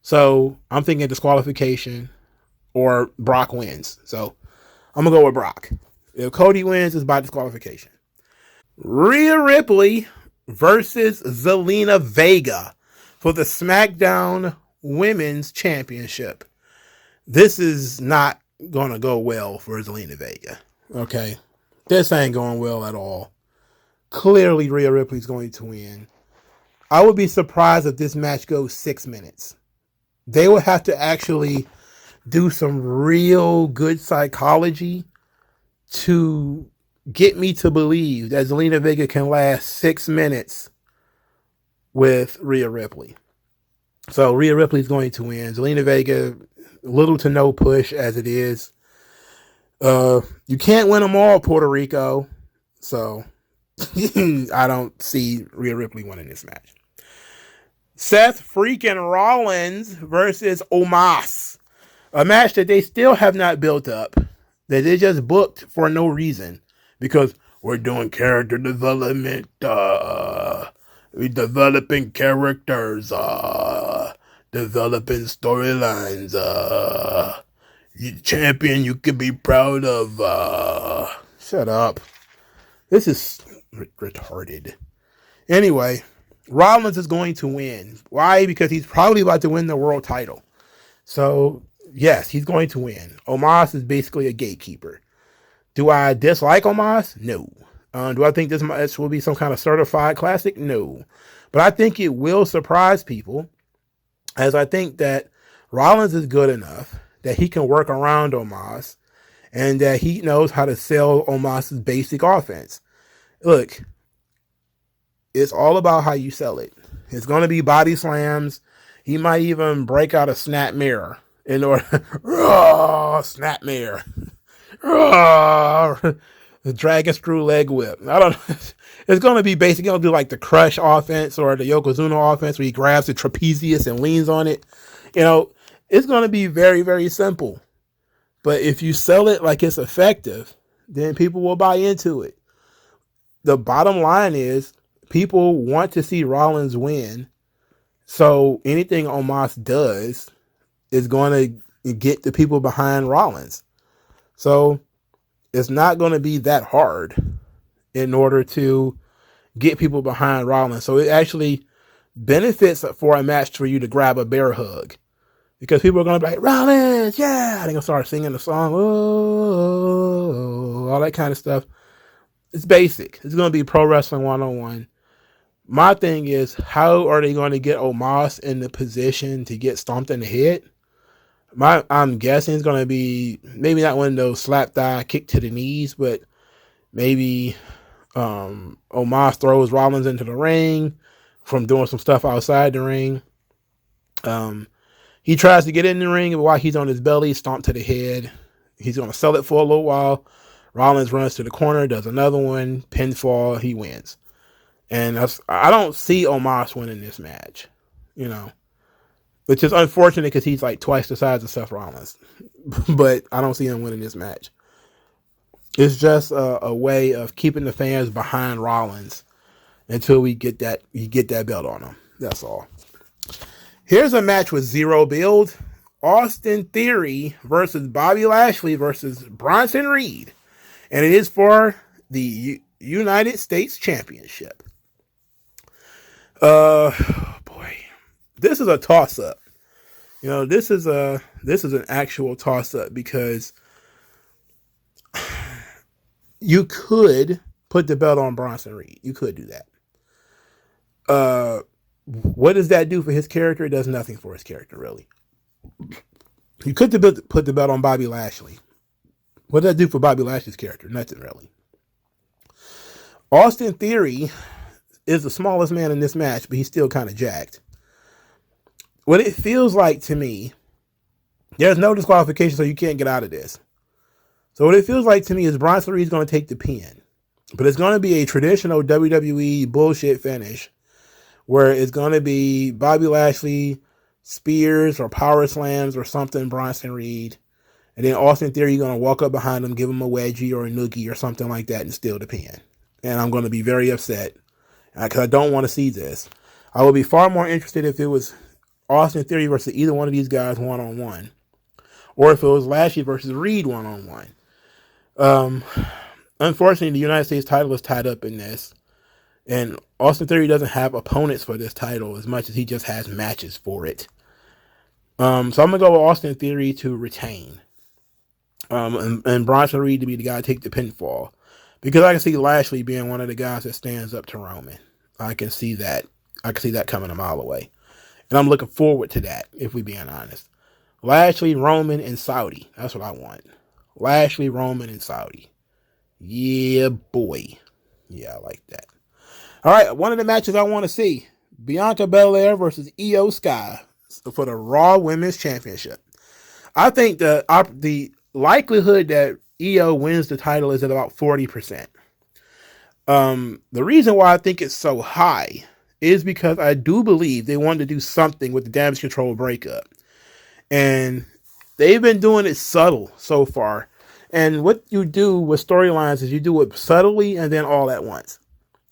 So I'm thinking disqualification or Brock wins. So I'm going to go with Brock. If Cody wins, it's by disqualification. Rhea Ripley versus Zelina Vega for the SmackDown Women's Championship. This is not going to go well for Zelina Vega. Okay. This ain't going well at all. Clearly, Rhea Ripley's going to win. I would be surprised if this match goes 6 minutes. They would have to actually do some real good psychology to get me to believe that Zelina Vega can last 6 minutes with Rhea Ripley. So Rhea Ripley's going to win. Zelina Vega, little to no push as it is. You can't win them all, Puerto Rico. So I don't see Rhea Ripley winning this match. Seth freaking Rollins versus Omos. A match that they still have not built up. That they just booked for no reason. Because we're doing character development. We're developing characters. Developing storylines. Champion you could be proud of. Shut up. This is retarded. Anyway, Rollins is going to win. Why? Because he's probably about to win the world title. So, yes, he's going to win. Omos is basically a gatekeeper. Do I dislike Omos? No. Do I think this match will be some kind of certified classic? No. But I think it will surprise people, as I think that Rollins is good enough that he can work around Omos, and that he knows how to sell Omos's basic offense. Look, it's all about how you sell it. It's going to be body slams. He might even break out a snap mirror in order. Snap mirror. The dragon screw leg whip. I don't know. It's going to be basically going to do like the Crush offense or the Yokozuna offense where he grabs the trapezius and leans on it. You know, it's going to be very, very simple. But if you sell it like it's effective, then people will buy into it. The bottom line is people want to see Rollins win. So anything Omos does is going to get the people behind Rollins. So it's not going to be that hard in order to get people behind Rollins. So it actually benefits for a match for you to grab a bear hug. Because people are going to be like, Rollins, yeah. They're going to start singing the song, oh, all that kind of stuff. It's basic. It's going to be Pro Wrestling 101. My thing is, how are they going to get Omos in the position to get stomped in the head? I'm guessing it's going to be maybe not one of those slap thigh kick to the knees, but maybe Omos throws Rollins into the ring from doing some stuff outside the ring. He tries to get in the ring, but while he's on his belly, stomp to the head. He's going to sell it for a little while. Rollins runs to the corner, does another one, pinfall, he wins. And I don't see Omos winning this match, you know, which is unfortunate because he's like twice the size of Seth Rollins. But I don't see him winning this match. It's just a way of keeping the fans behind Rollins until he get that belt on him. That's all. Here's a match with zero build. Austin Theory versus Bobby Lashley versus Bronson Reed and it is for the United States Championship. Boy, this is a toss-up. This is an actual toss-up because you could put the belt on Bronson Reed. You could do that. What does that do for his character? It does nothing for his character, really. You could put the belt on Bobby Lashley. What does that do for Bobby Lashley's character? Nothing, really. Austin Theory is the smallest man in this match, but he's still kind of jacked. What it feels like to me, there's no disqualification, so you can't get out of this. So what it feels like to me is Bronson Reed's going to take the pin. But it's going to be a traditional WWE bullshit finish where it's going to be Bobby Lashley, spears or power slams or something, Bronson Reed. And then Austin Theory going to walk up behind him, give him a wedgie or a noogie or something like that and steal the pin. And I'm going to be very upset because I don't want to see this. I would be far more interested if it was Austin Theory versus either one of these guys one-on-one. Or if it was Lashley versus Reed one-on-one. Unfortunately, the United States title is tied up in this. And Austin Theory doesn't have opponents for this title as much as he just has matches for it. So I'm going to go with Austin Theory to retain. And Bronson Reed to be the guy to take the pinfall. Because I can see Lashley being one of the guys that stands up to Roman. I can see that. I can see that coming a mile away. And I'm looking forward to that, if we're being honest. Lashley, Roman, and Saudi. That's what I want. Lashley, Roman, and Saudi. Yeah, boy. Yeah, I like that. All right, one of the matches I want to see. Bianca Belair versus Io Sky for the Raw Women's Championship. I think the likelihood that Io wins the title is at about 40%. The reason why I think it's so high is because I do believe they wanted to do something with the Damage Control breakup. And they've been doing it subtle so far. And what you do with storylines is you do it subtly and then all at once.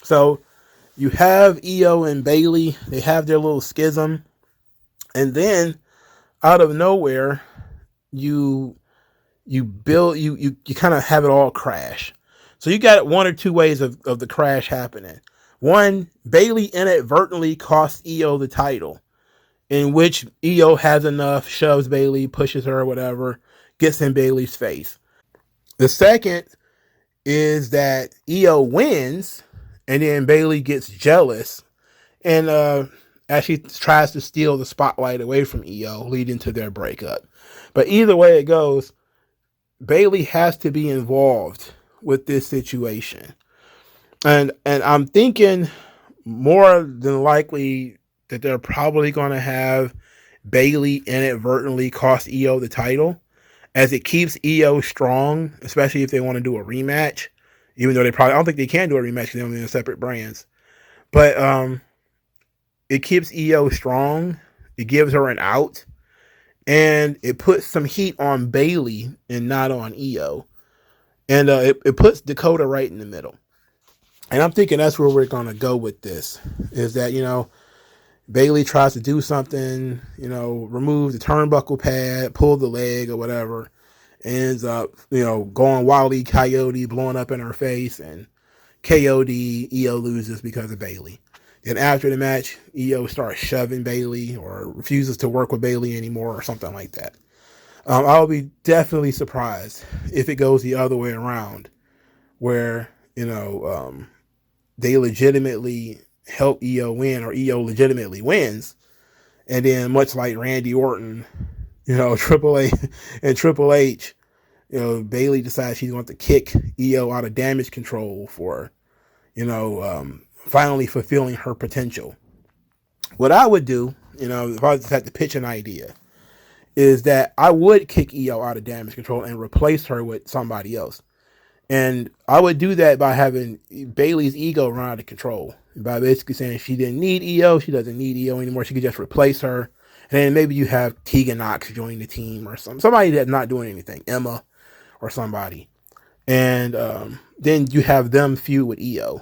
So you have Io and Bayley. They have their little schism. And then out of nowhere, you kind of have it all crash. So you got one or two ways of the crash happening. One, Bayley inadvertently costs Io the title, in which Io has enough, shoves Bayley, pushes her, whatever, gets in Bayley's face. The second is that Io wins, and then Bayley gets jealous, and actually tries to steal the spotlight away from Io, leading to their breakup. But either way it goes, Bayley has to be involved with this situation. And I'm thinking more than likely that they're probably going to have Bayley inadvertently cost Io the title, as it keeps Io strong, especially if they want to do a rematch. Even though I don't think they can do a rematch because they're separate brands. But it keeps Io strong. It gives her an out. And it puts some heat on Bayley and not on Io. And it puts Dakota right in the middle. And I'm thinking that's where we're going to go with this. Is that, Bayley tries to do something, remove the turnbuckle pad, pull the leg or whatever. Ends up, going Wile E. Coyote, blowing up in her face. And KOD, Io loses because of Bayley. Then after the match, Io starts shoving Bayley or refuses to work with Bayley anymore or something like that. I'll be definitely surprised if it goes the other way around, where, they legitimately help Io win, or Io legitimately wins. And then much like Randy Orton, Triple H, Bayley decides she's going to kick Io out of Damage Control for, finally fulfilling her potential. What I would do, if I just had to pitch an idea, is that I would kick Io out of Damage Control and replace her with somebody else. And I would do that by having Bayley's ego run out of control. By basically saying she didn't need Io, she doesn't need Io anymore, she could just replace her. And then maybe you have Tegan Knox join the team or somebody that's not doing anything, Emma or somebody. And then you have them feud with Io,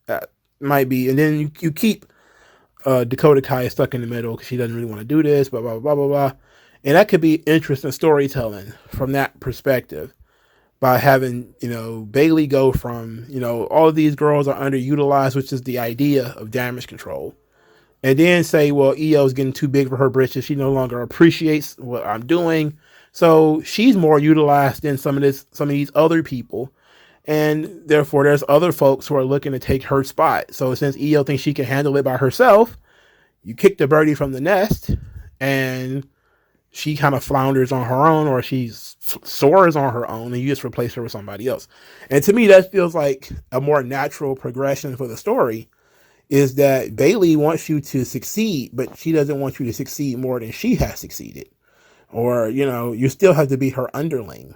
that might be. And then you keep Dakota Kai stuck in the middle because she doesn't really want to do this, blah, blah, blah, blah, blah. And that could be interesting storytelling from that perspective. by having, Bayley go from, all of these girls are underutilized, which is the idea of Damage Control. And then say, well, Io's getting too big for her britches. She no longer appreciates what I'm doing. So she's more utilized than some of these other people. And therefore, there's other folks who are looking to take her spot. So since Io thinks she can handle it by herself, you kick the birdie from the nest, and she kind of flounders on her own, or she soars on her own, and you just replace her with somebody else. And to me, that feels like a more natural progression for the story, is that Bayley wants you to succeed, but she doesn't want you to succeed more than she has succeeded. Or, you still have to be her underling.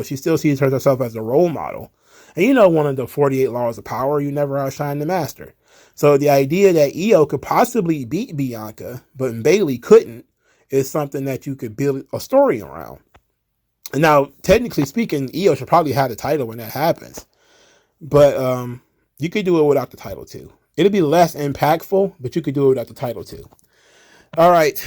She still sees herself as a role model. And one of the 48 laws of power, you never outshine the master. So the idea that Io could possibly beat Bianca, but Bayley couldn't, is something that you could build a story around. And now, technically speaking, Io should probably have the title when that happens. But you could do it without the title too. It'll be less impactful, but you could do it without the title too. All right.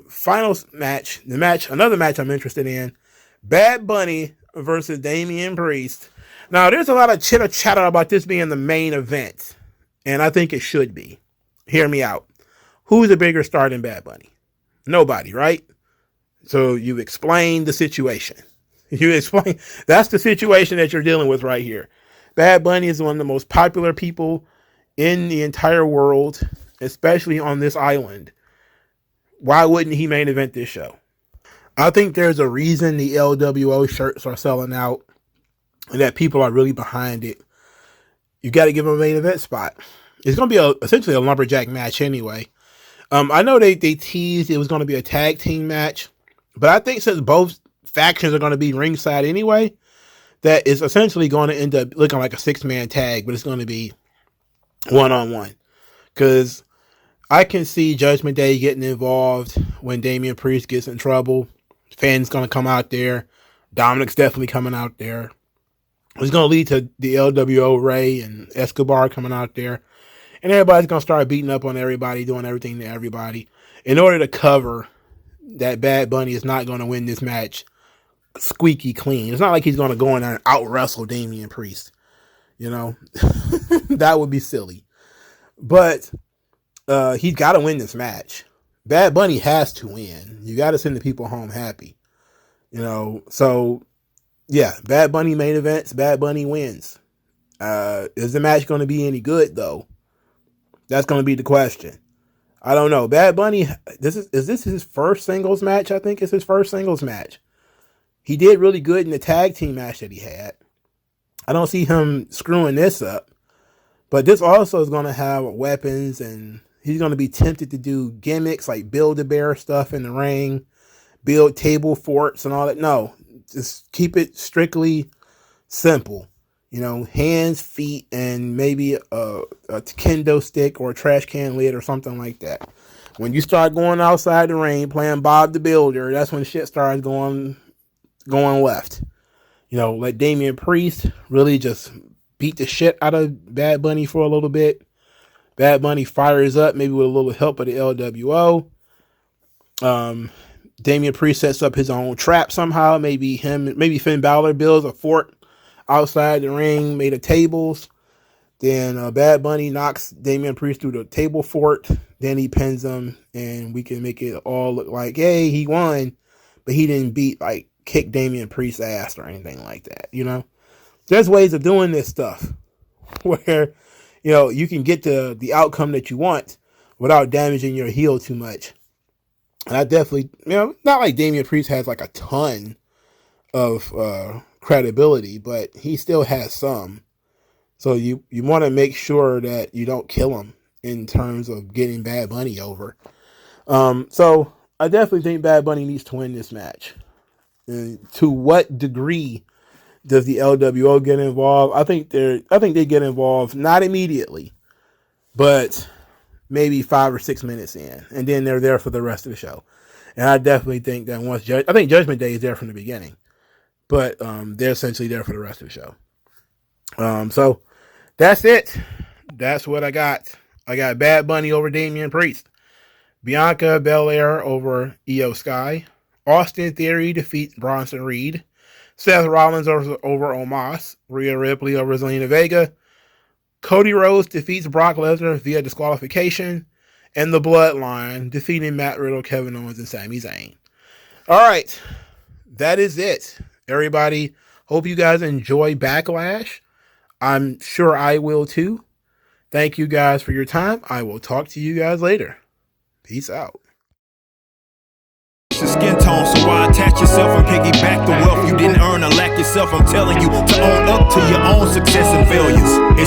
Final match. Another match I'm interested in. Bad Bunny versus Damian Priest. Now, there's a lot of chitter chatter about this being the main event, and I think it should be. Hear me out. Who's a bigger star than Bad Bunny? Nobody, right? So you explain the situation. That's the situation that you're dealing with right here. Bad Bunny is one of the most popular people in the entire world, especially on this island. Why wouldn't he main event this show? I think there's a reason the LWO shirts are selling out and that people are really behind it. You got to give him a main event spot. It's going to be essentially a lumberjack match anyway. I know they teased it was going to be a tag team match, but I think since both factions are going to be ringside anyway, that is essentially going to end up looking like a 6-man tag, but it's going to be one-on-one. Because I can see Judgment Day getting involved when Damian Priest gets in trouble. Fans going to come out there. Dominic's definitely coming out there. It's going to lead to the LWO Ray and Escobar coming out there. And everybody's going to start beating up on everybody, doing everything to everybody, in order to cover that Bad Bunny is not going to win this match squeaky clean. It's not like he's going to go in there and out-wrestle Damian Priest. That would be silly. But he's got to win this match. Bad Bunny has to win. You got to send the people home happy. So, yeah, Bad Bunny main events, Bad Bunny wins. Is the match going to be any good, though? That's going to be the question. I don't know. Bad Bunny, is this his first singles match? I think it's his first singles match. He did really good in the tag team match that he had. I don't see him screwing this up. But this also is going to have weapons, and he's going to be tempted to do gimmicks like Build-A-Bear stuff in the ring, build table forts and all that. No, just keep it strictly simple. Hands, feet, and maybe a kendo stick or a trash can lid or something like that. When you start going outside the ring, playing Bob the Builder, that's when shit starts going left. Let Damian Priest really just beat the shit out of Bad Bunny for a little bit. Bad Bunny fires up, maybe with a little help of the LWO. Damian Priest sets up his own trap somehow. Maybe Finn Balor builds a fort outside the ring made of tables. Then Bad Bunny knocks Damian Priest through the table fort. Then he pins him, and we can make it all look like, hey, he won, but he didn't kick Damian Priest's ass or anything like that. There's ways of doing this stuff where, you can get the outcome that you want without damaging your heel too much. And I definitely, not like Damian Priest has like a ton of credibility, but he still has some. So you want to make sure that you don't kill him in terms of getting Bad Bunny over. So I definitely think Bad Bunny needs to win this match. And to what degree does the LWO get involved? I think they get involved not immediately, but maybe 5 or 6 minutes in, and then they're there for the rest of the show. And I definitely think that I think Judgment Day is there from the beginning, but they're essentially there for the rest of the show. So that's it. That's what I got. I got Bad Bunny over Damian Priest, Bianca Belair over Io Sky, Austin Theory defeats Bronson Reed, Seth Rollins over Omos. Rhea Ripley over Zelina Vega. Cody Rhodes defeats Brock Lesnar via disqualification. And the Bloodline defeating Matt Riddle, Kevin Owens, and Sami Zayn. All right. That is it. Everybody, hope you guys enjoy Backlash. I'm sure I will too. Thank you guys for your time. I will talk to you guys later. Peace out. Skin tone, so why attach yourself and piggyback the wealth you didn't earn or lack yourself? I'm telling you to own up to your own success and failures.